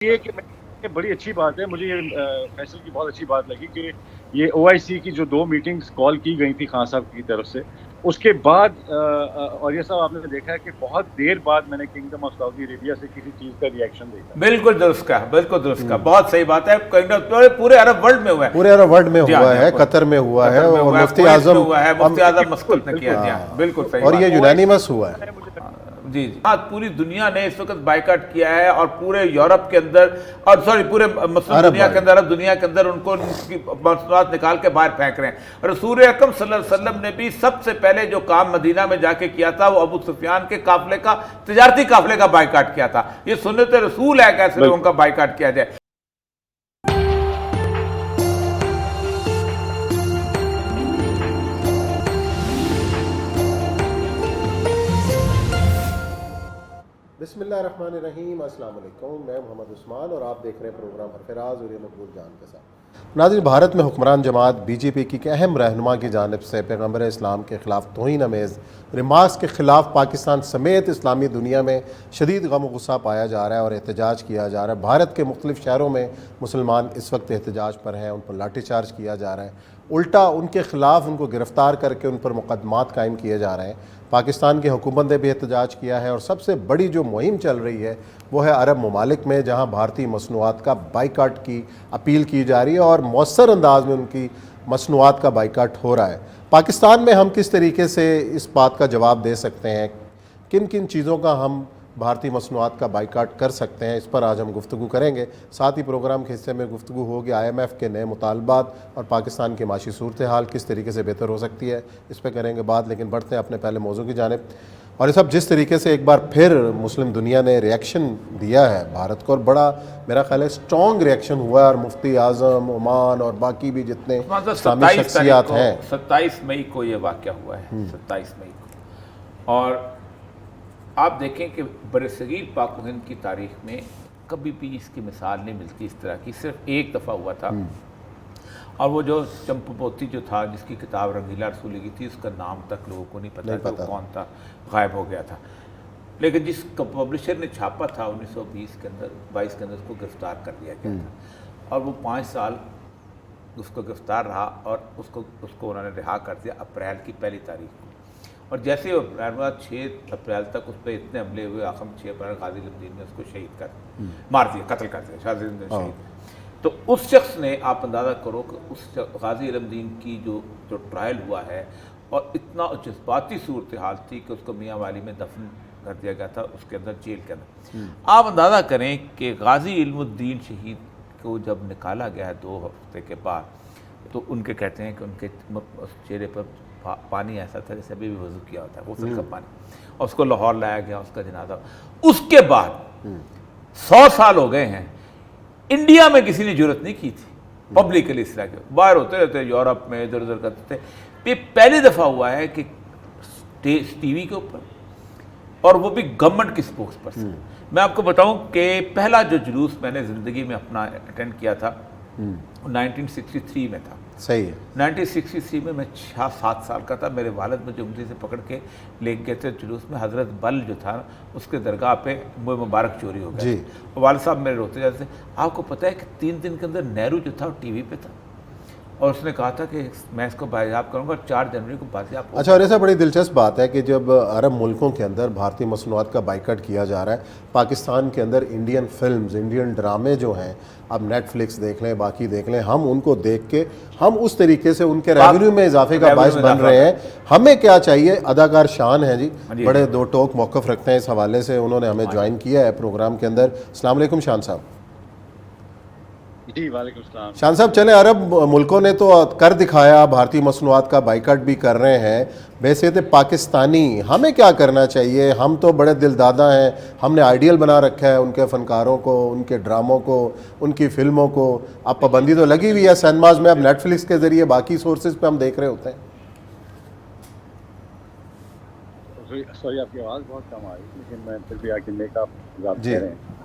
یہ بڑی اچھی بات ہے. مجھے یہ فیصل کی بہت اچھی بات لگی کہ یہ OIC کی جو 2 میٹنگز کال کی گئی تھی خان صاحب کی طرف سے, اس کے بعد اور یہ صاحب آپ نے دیکھا ہے کہ بہت دیر بعد میں نے کنگڈم آف سعودی عربیہ سے کسی چیز کا ریئیکشن دیکھا. بالکل درست کہا, بالکل درست کہا, بہت صحیح بات ہے. پورے عرب ورلڈ میں ہوا ہے, پورے عرب ورلڈ میں ہوا ہے, قطر میں ہوا ہے, اور مفتی اعظم ہوا ہے, مفتی اعظم مسقط نے کیا. جی ہاں بالکل صحیح اور بات یہ یونانیمس ہوا ہے. جی جی پوری دنیا نے اس وقت بائیکاٹ کیا ہے, اور پورے یورپ کے اندر اور پورے مسلم دنیا کے اندر, عرب دنیا کے اندر ان کو مصنوعات نکال کے باہر پھینک رہے ہیں. رسول اکرم صلی اللہ علیہ وسلم نے بھی سب سے پہلے جو کام مدینہ میں جا کے کیا تھا وہ ابو سفیان کے قافلے کا, تجارتی قافلے کا بائیکاٹ کیا تھا. یہ سنت رسول ہے کیسے لوگوں کا بائیکاٹ کیا جائے. بسم اللہ الرحمن الرحیم. السلام علیکم, میں محمد عثمان اور آپ دیکھ رہے ہیں پروگرام حرفراز اور یہ مقبول جان کے ساتھ. ناظرین, بھارت میں حکمران جماعت BJP کی ایک اہم رہنما کی جانب سے پیغمبر اسلام کے خلاف توہین آمیز ریمارکس کے خلاف پاکستان سمیت اسلامی دنیا میں شدید غم و غصہ پایا جا رہا ہے اور احتجاج کیا جا رہا ہے. بھارت کے مختلف شہروں میں مسلمان اس وقت احتجاج پر ہیں, ان پر لاٹھی چارج کیا جا رہا ہے, الٹا ان کے خلاف ان کو گرفتار کر کے ان پر مقدمات قائم کیے جا رہے ہیں. پاکستان کی حکومت نے بھی احتجاج کیا ہے, اور سب سے بڑی جو مہم چل رہی ہے وہ ہے عرب ممالک میں, جہاں بھارتی مصنوعات کا بائیکاٹ کی اپیل کی جا رہی ہے اور مؤثر انداز میں ان کی مصنوعات کا بائیکاٹ ہو رہا ہے. پاکستان میں ہم کس طریقے سے اس بات کا جواب دے سکتے ہیں, کن کن چیزوں کا ہم بھارتی مصنوعات کا بائیکاٹ کر سکتے ہیں, اس پر آج ہم گفتگو کریں گے. ساتھ ہی پروگرام کے حصے میں گفتگو ہوگی IMF کے نئے مطالبات اور پاکستان کی معاشی صورتحال کس طریقے سے بہتر ہو سکتی ہے, اس پہ کریں گے بات. لیکن بڑھتے ہیں اپنے پہلے موضوع کی جانب. اور یہ سب جس طریقے سے ایک بار پھر مسلم دنیا نے ریئیکشن دیا ہے بھارت کو, اور بڑا میرا خیال ہے سٹرونگ ریئیکشن ہوا ہے, اور مفتی اعظم عمان اور باقی بھی جتنے اسلامی شخصیات ہیں. 27 مئی کو یہ واقعہ ہوا ہے, 27 مئی کو. اور آپ دیکھیں کہ برصغیر پاک و ہند کی تاریخ میں کبھی بھی اس کی مثال نہیں ملتی اس طرح کی. صرف ایک دفعہ ہوا تھا, اور وہ جو چمپو پوتی جو تھا جس کی کتاب رنگیلا رسول لکھی تھی, اس کا نام تک لوگوں کو نہیں پتا کہ وہ کون تھا, غائب ہو گیا تھا. لیکن جس پبلشر نے چھاپا تھا 1922 کے اندر اس کو گرفتار کر لیا گیا تھا, اور وہ 5 سال اس کو گرفتار رہا, اور اس کو انہوں نے رہا کر دیا اپریل کی 1 تاریخ کو. اور جیسے 6 اپریل تک اس پہ اتنے حملے ہوئے, آخر 6 اپریل غازی علم الدین نے اس کو شہید مار دیا, قتل کر دیا, غازی علم الدین شہید. تو اس شخص نے, آپ اندازہ کرو کہ اس غازی علم الدین کی جو ٹرائل ہوا ہے, اور اتنا جذباتی صورتحال تھی کہ اس کو میاں والی میں دفن کر دیا گیا تھا, اس کے اندر جیل کے اندر. آپ اندازہ کریں کہ غازی علم الدین شہید کو جب نکالا گیا ہے 2 ہفتے کے بعد, تو ان کے کہتے ہیں کہ ان کے چہرے پر پانی ایسا تھا جیسے ابھی بھی وضو کیا ہوتا ہے, غسل کا پانی, اور اس کو لاہور لایا گیا, اس کا جنازہ. اس کے بعد 100 سال ہو گئے ہیں, انڈیا میں کسی نے جرت نہیں کی تھی پبلکلی اس طرح کے. باہر ہوتے رہتے, یورپ میں ادھر ادھر کرتے تھے. یہ پہلی دفعہ ہوا ہے کہ ٹی وی کے اوپر, اور وہ بھی گورنمنٹ کی سپوکس پرسن. میں آپ کو بتاؤں کہ پہلا جو جلوس میں نے زندگی میں اپنا اٹینڈ کیا تھا 1963 میں تھا. صحیح ہے. 1963 میں 6-7 سال کا تھا. میرے والد مجھے انگلی سے پکڑ کے لے گئے تھے جلوس میں. حضرت بل جو تھا اس کے درگاہ پہ وہ مبارک چوری ہو گیا. والد صاحب میرے روتے جاتے تھے. آپ کو پتہ ہے کہ 3 دن کے اندر نہرو جو تھا وہ ٹی وی پہ تھا, اور اس نے کہا تھا کہ میں اس کو بازیاب کروں گا, 4 جنوری کو بازیاب. اچھا, اور ایسا بڑی دلچسپ بات ہے کہ جب عرب ملکوں کے اندر بھارتی مصنوعات کا بائیکاٹ کیا جا رہا ہے, پاکستان کے اندر انڈین فلمز, انڈین ڈرامے جو ہیں, اب نیٹ فلکس دیکھ لیں, باقی دیکھ لیں, ہم ان کو دیکھ کے ہم اس طریقے سے ان کے ریونیو میں اضافے کا باعث بن رہے ہیں. ہمیں کیا چاہیے؟ اداکار شان ہیں جی, بڑے 2 ٹوک موقف رکھتے ہیں اس حوالے سے, انہوں نے ہمیں جوائن کیا ہے پروگرام کے اندر. السلام علیکم شان صاحب. جی وعلیکم السلام. شان صاحب, چلیں عرب ملکوں نے تو کر دکھایا, بھارتی مصنوعات کا بائیکاٹ بھی کر رہے ہیں, ویسے تو پاکستانی ہمیں کیا کرنا چاہیے؟ ہم تو بڑے دل دادا ہیں, ہم نے آئیڈیل بنا رکھا ہے ان کے فنکاروں کو, ان کے ڈراموں کو, ان کی فلموں کو. اب پابندی تو لگی ہوئی ہے سینماز میں, اب نیٹ فلکس کے ذریعے باقی سورسز پہ ہم دیکھ رہے ہوتے ہیں. سوری آپ کی آواز بہت کم آ رہی ہے, لیکن میں پھر بھی آ کے نیک آپ بات کہہ رہے ہیں.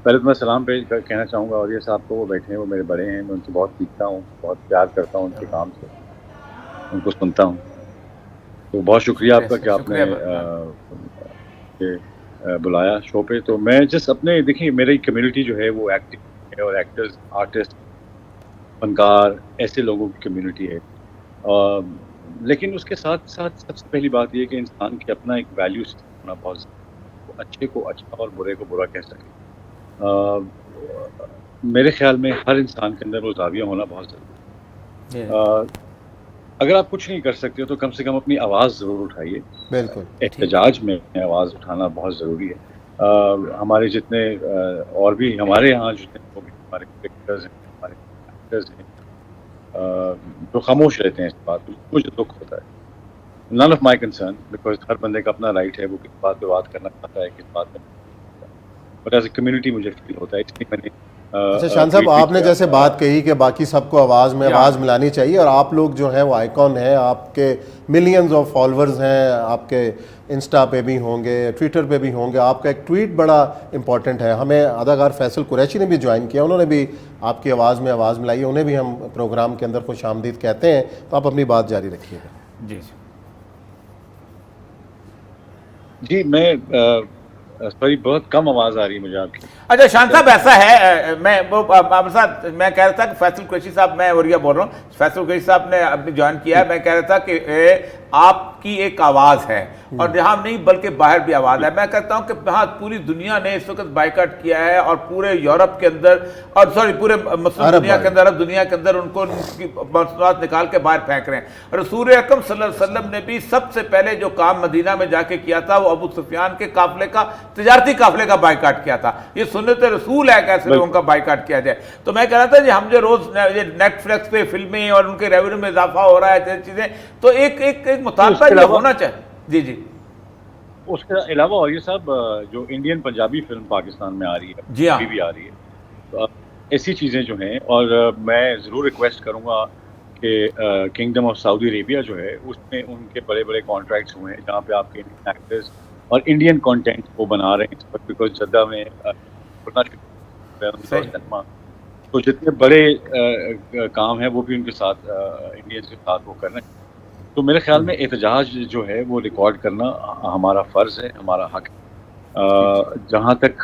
پہلے تو میں سلام پیش کہنا چاہوں گا, اور یہ صاحب کو, وہ بیٹھے ہیں, وہ میرے بڑے ہیں, میں ان سے بہت سیکھتا ہوں, بہت پیار کرتا ہوں ان کے کام سے, ان کو سنتا ہوں. تو بہت شکریہ آپ کا کہ آپ نے بلایا شو پہ. تو میں جسٹ اپنے دیکھیں میری کمیونٹی جو ہے وہ ایکٹنگ ہے اور ایکٹرز آرٹسٹ فنکار ایسے لوگوں کی کمیونٹی ہے. لیکن اس کے ساتھ ساتھ سب سے پہلی بات یہ کہ انسان کے اپنا ایک ویلیو سسٹم ہونا بہت ضروری ہے. اچھے کو اچھا اور برے کو برا کہہ سکے. میرے خیال میں ہر انسان کے اندر وہ زاویہ ہونا بہت ضروری ہے. اگر آپ کچھ نہیں کر سکتے تو کم سے کم اپنی آواز ضرور اٹھائیے. بالکل احتجاج میں آواز اٹھانا بہت ضروری ہے. ہمارے جتنے اور بھی ہمارے یہاں جتنے لوگ ہمارے کرکٹرز ہیں ہمارے ایکٹرز ہیں جو خاموش رہتے ہیں اس بات پہ, مجھے دکھ ہوتا ہے. None of my concern because ہر بندے کا اپنا رائٹ ہے وہ کس بات پہ بات کرنا چاہتا ہے کس بات پہ, بٹ ایز اے کمیونٹی مجھے فیل ہوتا ہے. اس لیے میں نے اچھا شان صاحب, آپ نے جیسے بات کہی کہ باقی سب کو آواز میں آواز ملانی چاہیے, اور آپ لوگ جو ہیں وہ آئیکن ہیں, آپ کے ملینز آف فالوورز ہیں, آپ کے انسٹا پہ بھی ہوں گے, ٹویٹر پہ بھی ہوں گے. آپ کا ایک ٹویٹ بڑا امپورٹنٹ ہے. ہمیں اداکار فیصل قریشی نے بھی جوائن کیا, انہوں نے بھی آپ کی آواز میں آواز ملائی, انہیں بھی ہم پروگرام کے اندر خوش آمدید کہتے ہیں. تو آپ اپنی بات جاری رکھیے گا. جی میں سوری بہت کم آواز آ رہی ہے مجھے آپ کی. اچھا شان صاحب ایسا ہے, میں آپ ساتھ میں کہہ رہا تھا کہ فیصل قریشی صاحب, میں اوریا بول رہا ہوں, فیصل قریشی صاحب نے اپنی جوائن کیا ہے. میں کہہ رہا تھا کہ آپ کی ایک آواز ہے اور یہاں نہیں بلکہ باہر بھی آواز ہے. میں کہتا ہوں کہ ہاں پوری دنیا نے اس وقت بائیکاٹ کیا ہے اور پورے یورپ کے اندر اور پورے مسلم دنیا کے اندر, عرب دنیا کے اندر ان کو ان کی مصنوعات نکال کے باہر پھینک رہے ہیں. رسول اکرم صلی اللہ علیہ وسلم نے بھی سب سے پہلے جو کام مدینہ میں جا کے کیا تھا وہ ابو سفیان کے قافلے کا, تجارتی قافلے کا بائیکاٹ کیا تھا. یہ سنت رسول ہے کہ ایسے لوگوں کا بائیکاٹ کیا جائے. تو میں کہہ رہا تھا جی ہم جو روز نیٹ فلکس پہ فلمیں اور ان کے ریونیو میں اضافہ ہو رہا ہے ایسی چیزیں, تو ایک مطالبہ یہ ہونا چاہیے. جی جی اس کے علاوہ اور یہ صاحب جو انڈین پنجابی فلم پاکستان میں آ رہی ہے, جی ہاں, ابھی بھی آ رہی ہے, تو ایسی چیزیں جو ہیں, اور میں ضرور ریکویسٹ کروں گا کہ کنگڈم آف سعودی عربیہ جو ہے اس میں ان کے بڑے بڑے کانٹریکٹس ہوئے ہیں جہاں پہ آپ کے انڈین ایکٹرز اور انڈین کانٹینٹ وہ بنا رہے ہیں. بیکاز جدہ میں سنیما, تو جتنے بڑے کام ہیں وہ بھی ان کے ساتھ انڈینس کے ساتھ وہ کر رہے ہیں. تو میرے خیال میں احتجاج جو ہے وہ ریکارڈ کرنا ہمارا فرض ہے, ہمارا حق ہے. جہاں تک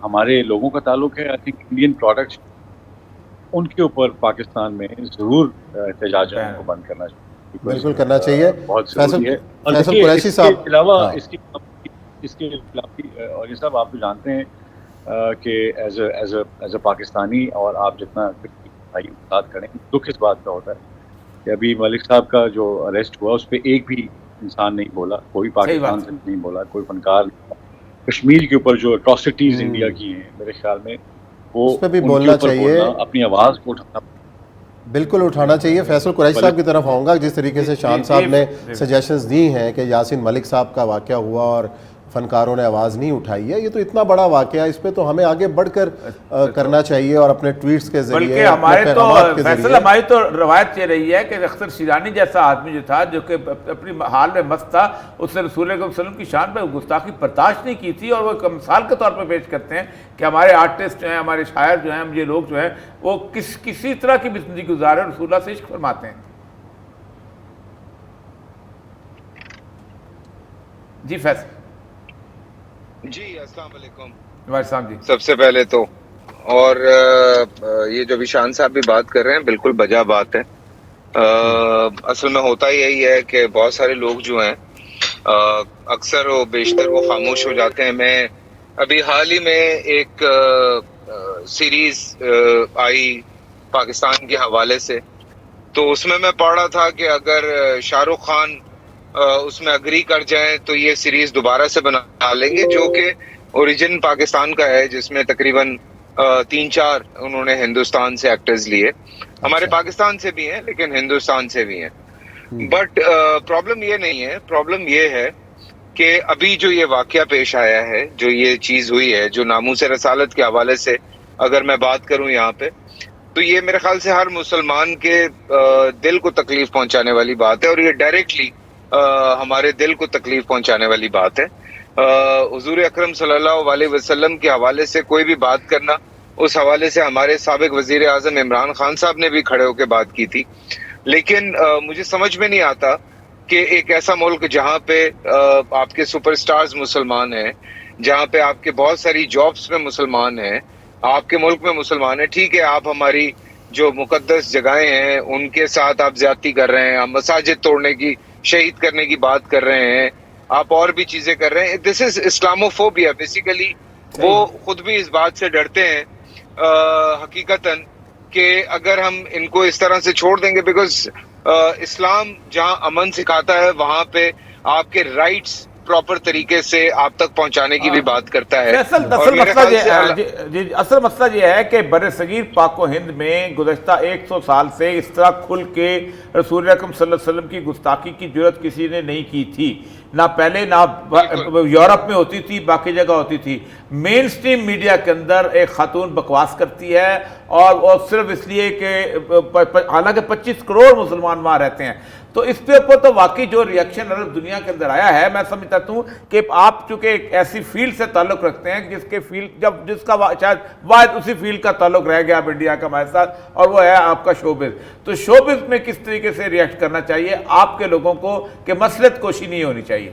ہمارے لوگوں کا تعلق ہے, آئی تھنک انڈین پروڈکٹس ان کے اوپر پاکستان میں ضرور احتجاج کو بند کرنا چاہیے. بالکل کرنا چاہیے, بہت ضروری ہے. اور فیصل قریشی اس کے صاحب علاوہ اس کے علاوہ اور یہ صاحب آپ بھی جانتے ہیں کہ ایز اے پاکستانی اور آپ جتنا بھائی ساتھ کریں, دکھ اس بات کا ہوتا ہے کہ ابھی ملک صاحب کا جو اریسٹ ہوا اس پہ ایک بھی انسان نہیں بولا, کوئی پاکستان سے نہیں بولا, کوئی فنکار نہیں بولا. کشمیر کے اوپر جو اٹراسٹیز انڈیا کی ہیں میرے خیال میں وہ اس پہ بھی ان بولنا کے اوپر چاہیے, اپنی آواز کو اٹھانا بالکل اٹھانا چاہیے. فیصل قریشی صاحب کی طرف آؤں گا. جس طریقے سے شان صاحب نے سجیشنز دی ہیں کہ یاسین ملک صاحب کا واقعہ ہوا اور فنکاروں نے آواز نہیں اٹھائی ہے, یہ تو اتنا بڑا واقعہ ہے, اس پہ تو ہمیں آگے بڑھ کر کرنا چاہیے اور اپنے ٹویٹس کے ذریعے, بلکہ ہمارے تو فیصل ہماری تو روایت یہ رہی ہے کہ اختر شیرانی جیسا آدمی جو تھا جو کہ اپنی حال میں مست تھا, اس نے رسول اکرم صلی اللہ علیہ وسلم کی شان پہ گستاخی برداشت نہیں کی تھی. اور وہ ایک مثال کے طور پہ پیش کرتے ہیں کہ ہمارے آرٹسٹ جو ہیں, ہمارے شاعر جو ہیں, یہ لوگ جو ہیں وہ کسی طرح کی بھی زندگی گزارے اور رسول اللہ سے عشق فرماتے ہیں. جی فیصل. جی السلام علیکم. وعلیکم السلام. جی سب سے پہلے تو, اور یہ جو شان صاحب بھی بات کر رہے ہیں بالکل بجا بات ہے. اصل میں ہوتا یہی ہے کہ بہت سارے لوگ جو ہیں اکثر و بیشتر وہ خاموش ہو جاتے ہیں. میں ابھی حال ہی میں ایک سیریز آئی پاکستان کے حوالے سے, تو اس میں پڑھ رہا تھا کہ اگر شاہ رخ خان اس میں اگری کر جائیں تو یہ سیریز دوبارہ سے بنا لیں گے, جو کہ اوریجن پاکستان کا ہے, جس میں تقریباً 3-4 انہوں نے ہندوستان سے ایکٹرز لیے. ہمارے پاکستان سے بھی ہیں لیکن ہندوستان سے بھی ہیں. بٹ پرابلم یہ نہیں ہے, پرابلم یہ ہے کہ ابھی جو یہ واقعہ پیش آیا ہے, جو یہ چیز ہوئی ہے, جو ناموس رسالت کے حوالے سے اگر میں بات کروں یہاں پہ, تو یہ میرے خیال سے ہر مسلمان کے دل کو تکلیف پہنچانے والی بات ہے, اور یہ ڈائریکٹلی ہمارے دل کو تکلیف پہنچانے والی بات ہے. حضور اکرم صلی اللہ علیہ وسلم کے حوالے سے کوئی بھی بات کرنا, اس حوالے سے ہمارے سابق وزیر اعظم عمران خان صاحب نے بھی کھڑے ہو کے بات کی تھی. لیکن مجھے سمجھ میں نہیں آتا کہ ایک ایسا ملک جہاں پہ آپ کے سپر سٹارز مسلمان ہیں, جہاں پہ آپ کے بہت ساری جابس میں مسلمان ہیں, آپ کے ملک میں مسلمان ہیں. ٹھیک ہے, آپ ہماری جو مقدس جگہیں ہیں ان کے ساتھ آپ زیادتی کر رہے ہیں, آپ مساجد توڑنے کی, شہید کرنے کی بات کر رہے ہیں, آپ اور بھی چیزیں کر رہے ہیں. دس از اسلاموفوبیا بیسیکلی. وہ خود بھی اس بات سے ڈرتے ہیں حقیقتاً کہ اگر ہم ان کو اس طرح سے چھوڑ دیں گے, بیکاز اسلام جہاں امن سکھاتا ہے وہاں پہ آپ کے رائٹس پراپر طریقے سے آپ تک پہنچانے کی بھی بات کرتا ہے. اصل مسئلہ یہ ہے کہ بر صغیر پاک و ہند میں گزشتہ 100 سال سے اس طرح کھل کے رسول اکرم صلی اللہ علیہ وسلم کی گستاخی کی جرات کسی نے نہیں کی تھی, نہ پہلے نہ یورپ میں ہوتی تھی, باقی جگہ ہوتی تھی. مین سٹریم میڈیا کے اندر ایک خاتون بکواس کرتی ہے اور صرف اس لیے کہ حالانکہ 25 کروڑ مسلمان وہاں رہتے ہیں. تو اس پہ اوپر تو واقعی جو ریئیکشن عرب دنیا کے اندر آیا ہے, میں سمجھتا ہوں کہ آپ چونکہ ایک ایسی فیلڈ سے تعلق رکھتے ہیں جس کا شاید واحد اسی فیلڈ کا تعلق رہ گیا اب انڈیا کا ہمارے ساتھ, اور وہ ہے آپ کا شوبز. تو شوبز میں کس طریقے سے ریئیکٹ کرنا چاہیے آپ کے لوگوں کو کہ مصلحت کوشی نہیں ہونی چاہیے؟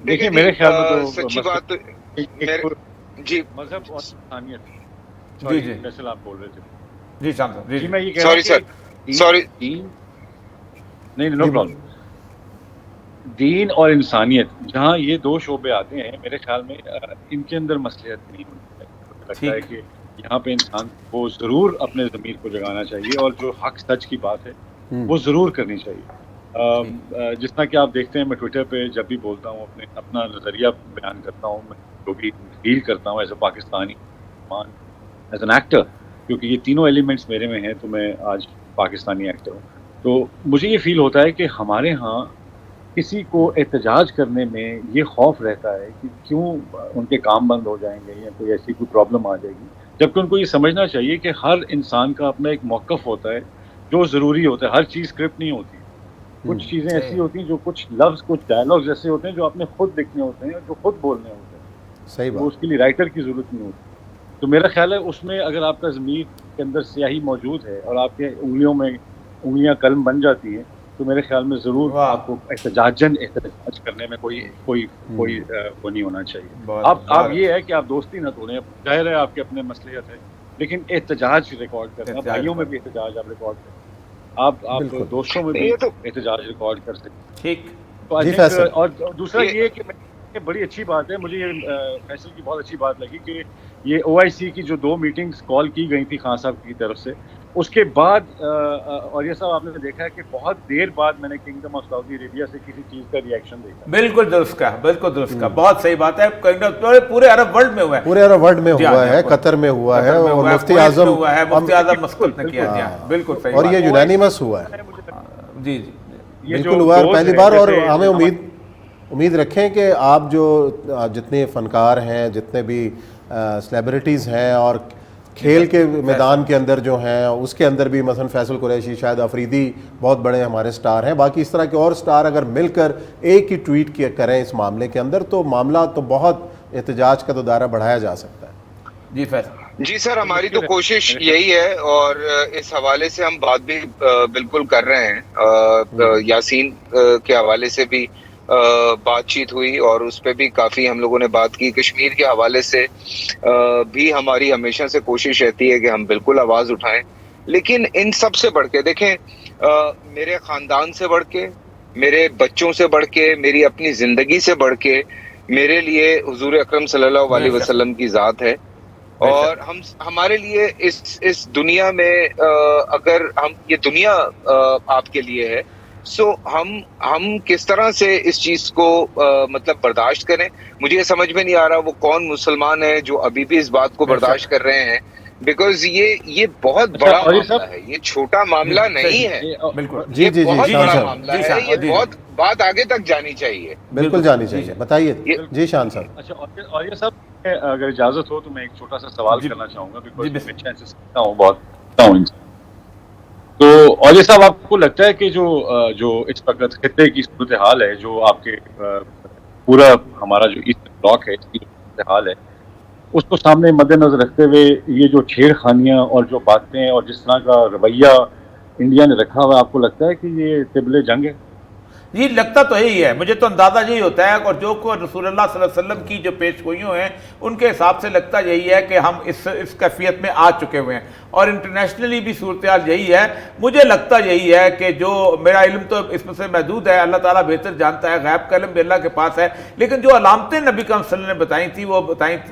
دیکھیں میرے خیال میں تو سچی بات جی مذہب اور انسانیت. جی فیصل آپ بول رہے تھے. جی شام صاحب. جی میں یہ کہہ رہا ہوں سوری سر, سوری. نہیں نو پرابلم. دین اور انسانیت جہاں یہ دو شعبے آتے ہیں میرے خیال میں ان کے اندر مصلحت نہیں ہوتی. لگتا ہے کہ یہاں پہ انسان کو ضرور اپنے ضمیر کو جگانا چاہیے اور جو حق سچ کی بات ہے وہ ضرور کرنی چاہیے. جس طرح کہ آپ دیکھتے ہیں میں ٹویٹر پہ جب بھی بولتا ہوں اپنا نظریہ بیان کرتا ہوں, میں جو بھی فیل کرتا ہوں as a Pakistani as an actor, کیونکہ یہ تینوں ایلیمنٹس میرے میں ہیں تو میں آج پاکستانی ایکٹر ہوں. تو مجھے یہ فیل ہوتا ہے کہ ہمارے ہاں کسی کو احتجاج کرنے میں یہ خوف رہتا ہے کہ کیوں ان کے کام بند ہو جائیں گے یا کوئی ایسی کوئی پرابلم آ جائے گی, جبکہ ان کو یہ سمجھنا چاہیے کہ ہر انسان کا اپنا ایک موقف ہوتا ہے جو ضروری ہوتا ہے. ہر چیز اسکرپٹ نہیں ہوتی, کچھ چیزیں ایسی ہوتی ہیں جو کچھ لفظ کچھ ڈائلاگز ایسے ہوتے ہیں جو آپ نے خود لکھنے ہوتے ہیں جو خود بولنے ہوتے ہیں. صحیح بات. اس کے لیے رائٹر کی ضرورت نہیں ہوتی. تو میرا خیال ہے اس میں اگر آپ کا ضمیر کے اندر سیاہی موجود ہے اور آپ کے انگلیاں قلم بن جاتی ہیں تو میرے خیال میں ضرور آپ کو احتجاج کرنے میں کوئی وہ نہیں ہونا چاہیے. آپ یہ ہے کہ آپ دوستی نہ توڑیں, ظاہر ہے آپ کے اپنے مصلحت ہے, لیکن احتجاج ریکارڈ کریں. بھائیوں میں بھی احتجاج آپ ریکارڈ کریں, آپ دوستوں میں بھی احتجاج ریکارڈ کر سکتے. ٹھیک. اور دوسرا یہ کہ بڑی اچھی بات ہے, مجھے یہ فیصل کی بہت اچھی بات لگی کہ یہ OIC کی جو 2 میٹنگز کال کی گئی تھی خان صاحب کی طرف سے, اس کے بعد اور یہ سب آپ نے دیکھا ہے کہ بہت دیر بعد میں نے کنگڈم آف سعودی عربیہ سے کسی چیز کا ریئیکشن دیکھا. بالکل درست کا بہت صحیح بات ہے. پورے عرب ورلڈ میں ہوا ہے, پورے عرب ورلڈ میں ہوا ہے, قطر میں ہوا ہے, اور مفتی اعظم مسقط نے کیا. بالکل صحیح, اور یہ یونانیمس ہوا ہے. جی بالکل ہوا ہے پہلی بار. اور ہمیں امید رکھیں کہ آپ جو جتنے فنکار ہیں, جتنے بھی سیلیبریٹیز ہیں اور کھیل کے میدان کے اندر جو ہیں اس کے اندر بھی مثلا فیصل قریشی, شاہد آفریدی بہت بڑے ہمارے سٹار ہیں, باقی اس طرح کے اور سٹار اگر مل کر ایک ہی ٹویٹ کریں اس معاملے کے اندر تو معاملہ تو بہت احتجاج کا تو دائرہ بڑھایا جا سکتا ہے. جی فیصل. جی سر, ہماری تو کوشش یہی ہے اور اس حوالے سے ہم بات بھی بالکل کر رہے ہیں. یاسین کے حوالے سے بھی بات چیت ہوئی اور اس پہ بھی کافی ہم لوگوں نے بات کی. کشمیر کے حوالے سے بھی ہماری ہمیشہ سے کوشش رہتی ہے کہ ہم بالکل آواز اٹھائیں, لیکن ان سب سے بڑھ کے دیکھیں, میرے خاندان سے بڑھ کے, میرے بچوں سے بڑھ کے, میری اپنی زندگی سے بڑھ کے میرے لیے حضور اکرم صلی اللہ علیہ وسلم کی ذات ہے. اور ہمارے لیے اس دنیا میں اگر ہم یہ دنیا آپ کے لیے ہے, سو ہم کس طرح سے اس چیز کو مطلب برداشت کریں. مجھے یہ سمجھ میں نہیں آ رہا وہ کون مسلمان ہے جو ابھی بھی اس بات کو برداشت کر رہے ہیں, بیکاز یہ بہت بڑا معاملہ ہے, یہ چھوٹا معاملہ نہیں ہے. بالکل. جی بہت بڑا معاملہ ہے, یہ بہت بات آگے تک جانی چاہیے. بالکل جانی چاہیے. بتائیے جی شان صاحب. اچھا, اور یہ سب اگر اجازت ہو تو میں ایک چھوٹا سا سوال کرنا چاہوں گا, بیکاز میں اچھا سے سیکھتا ہوں بہت. تو اور یہ صاحب آپ کو لگتا ہے کہ جو اس وقت خطے کی صورتحال ہے, جو آپ کے پورا ہمارا جو ایسٹ بلاک ہے اس کی صورتحال ہے, اس کو سامنے مد نظر رکھتے ہوئے یہ جو چھیڑ خانیاں اور جو باتیں اور جس طرح کا رویہ انڈیا نے رکھا ہوا, آپ کو لگتا ہے کہ یہ طبل جنگ ہے؟ جی لگتا تو یہی ہے، مجھے تو اندازہ یہی ہوتا ہے، اور جو کو رسول اللہ صلی اللہ علیہ وسلم کی جو پیش گوئیوں ہیں ان کے حساب سے لگتا یہی ہے کہ ہم اس کیفیت میں آ چکے ہوئے ہیں، اور انٹرنیشنلی بھی صورتحال یہی ہے۔ مجھے لگتا یہی ہے کہ جو میرا علم تو اس میں سے محدود ہے، اللہ تعالیٰ بہتر جانتا ہے، غیب کا علم بھی اللہ کے پاس ہے، لیکن جو علامتیں نبی کریم صلی اللہ علیہ وسلم نے بتائی تھی وہ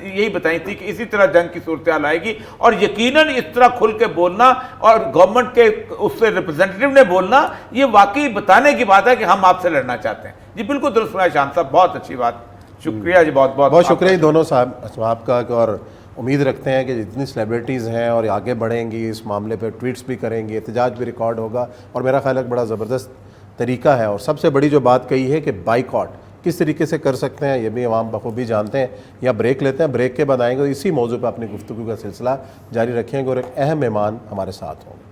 یہی بتائی تھی کہ اسی طرح جنگ کی صورتحال آئے گی، اور یقیناً اس طرح کھل کے بولنا اور گورنمنٹ کے اس سے ریپرزینٹیو نے بولنا، یہ واقعی بتانے کی بات ہے کہ ہم آپ سے لڑنا چاہتے ہیں۔ جی بالکل درست فرمایا شان صاحب، بہت اچھی بات، شکریہ جی، بہت بہت بہت شکریہ دونوں صاحب کا، اور امید رکھتے ہیں کہ جتنی سیلیبریٹیز ہیں اور آگے بڑھیں گی اس معاملے پہ، ٹویٹس بھی کریں گی، احتجاج بھی ریکارڈ ہوگا، اور میرا خیال ہے کہ بڑا زبردست طریقہ ہے، اور سب سے بڑی جو بات کہی ہے کہ بائیکاٹ کس طریقے سے کر سکتے ہیں یہ بھی عوام بخوبی جانتے ہیں۔ یا بریک لیتے ہیں، بریک کے بعد آئیں گے، اسی موضوع پہ اپنی گفتگو کا سلسلہ جاری رکھیں گے، اور ایک اہم مہمان ہمارے ساتھ ہوں گے۔